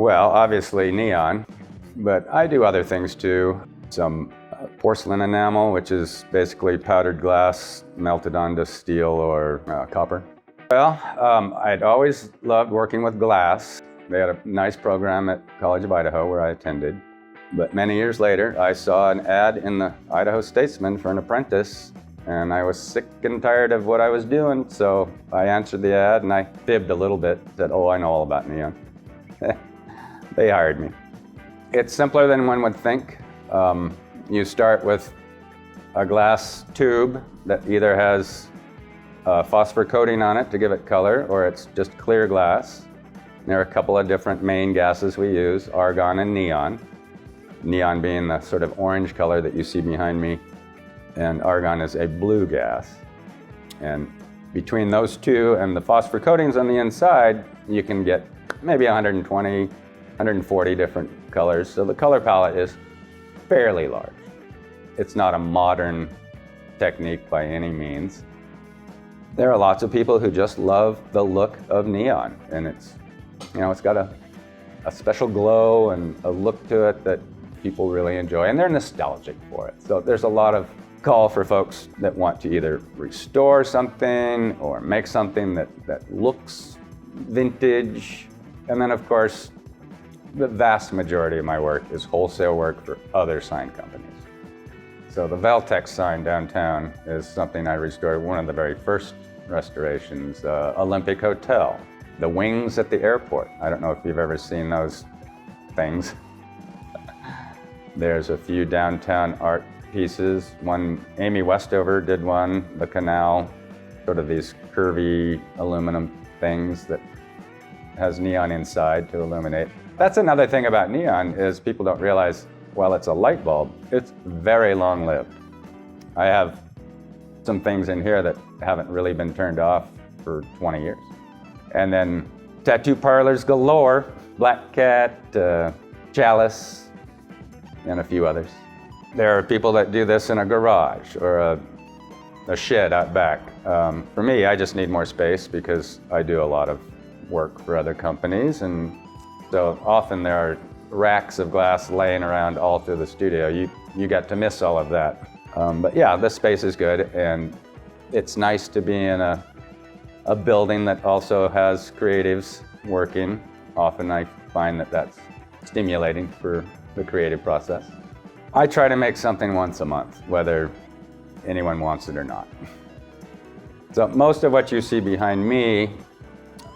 Well, obviously neon, but I do other things too. Some porcelain enamel, which is basically powdered glass melted onto steel or copper. Well, I'd always loved working with glass. They had a nice program at College of Idaho where I attended. But many years later, I saw an ad in the Idaho Statesman for an apprentice, and I was sick and tired of what I was doing, so I answered the ad and I fibbed a little bit, said, oh, I know all about neon. They hired me. It's simpler than one would think. You start with a glass tube that either has phosphor coating on it to give it color, or it's just clear glass. There are a couple of different main gases we use, argon and neon. Neon being the sort of orange color that you see behind me, and argon is a blue gas. And between those two and the phosphor coatings on the inside, you can get maybe 120, 140 different colors. So the color palette is fairly large. It's not a modern technique by any means. There are lots of people who just love the look of neon, and it's got a special glow and a look to it that people really enjoy, and they're nostalgic for it. So there's a lot of call for folks that want to either restore something or make something that looks vintage. And then of course, the vast majority of my work is wholesale work for other sign companies. So the Valtex sign downtown is something I restored, one of the very first restorations. Olympic Hotel, the wings at the airport. I don't know if you've ever seen those things. There's a few downtown art pieces. One, Amy Westover did one, the canal, sort of these curvy aluminum things that has neon inside to illuminate. That's another thing about neon is people don't realize, while it's a light bulb, it's very long-lived. I have some things in here that haven't really been turned off for 20 years. And then tattoo parlors galore, Black Cat, Chalice, and a few others. There are people that do this in a garage or a shed out back. For me, I just need more space because I do a lot of work for other companies, and so often there are racks of glass laying around all through the studio. You get to miss all of that. But yeah, the space is good, and it's nice to be in a building that also has creatives working. Often I find that that's stimulating for the creative process. I try to make something once a month, whether anyone wants it or not. So most of what you see behind me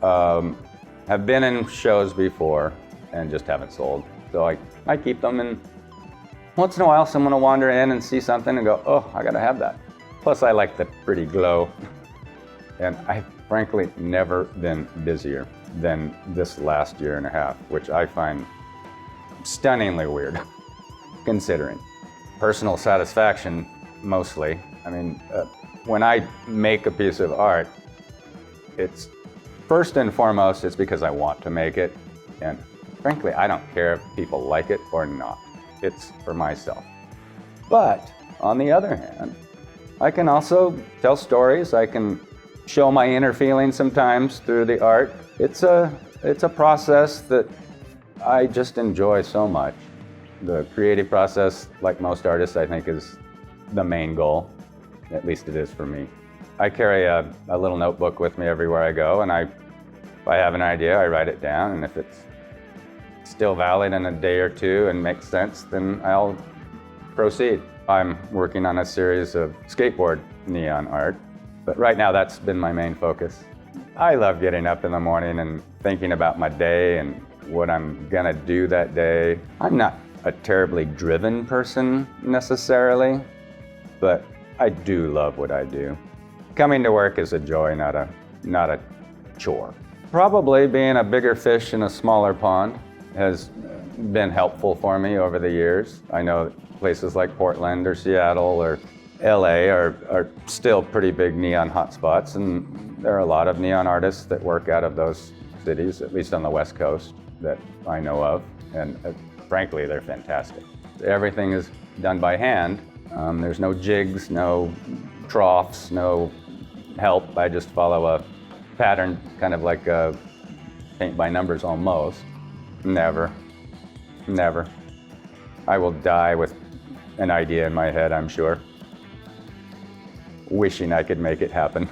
have been in shows before and just haven't sold. So I keep them, and once in a while someone will wander in and see something and go, oh, I gotta have that. Plus I like the pretty glow. And I've frankly never been busier than this last year and a half, which I find stunningly weird, considering. Personal satisfaction, mostly. I mean, when I make a piece of art, it's first and foremost, it's because I want to make it. And frankly, I don't care if people like it or not. It's for myself. But on the other hand, I can also tell stories. I can show my inner feelings sometimes through the art. It's a process that I just enjoy so much. The creative process, like most artists, I think is the main goal. At least it is for me. I carry a little notebook with me everywhere I go, and if I have an idea, I write it down, and if it's still valid in a day or two and makes sense, then I'll proceed. I'm working on a series of skateboard neon art, but right now that's been my main focus. I love getting up in the morning and thinking about my day and what I'm gonna do that day. I'm not a terribly driven person necessarily, but I do love what I do. Coming to work is a joy, not a chore. Probably being a bigger fish in a smaller pond has been helpful for me over the years. I know places like Portland or Seattle or LA are still pretty big neon hotspots, and there are a lot of neon artists that work out of those cities, at least on the West Coast, that I know of, and frankly, they're fantastic. Everything is done by hand. There's no jigs, no troughs, no help. I just follow a pattern, kind of like a paint by numbers almost. Never. Never. I will die with an idea in my head, I'm sure. Wishing I could make it happen.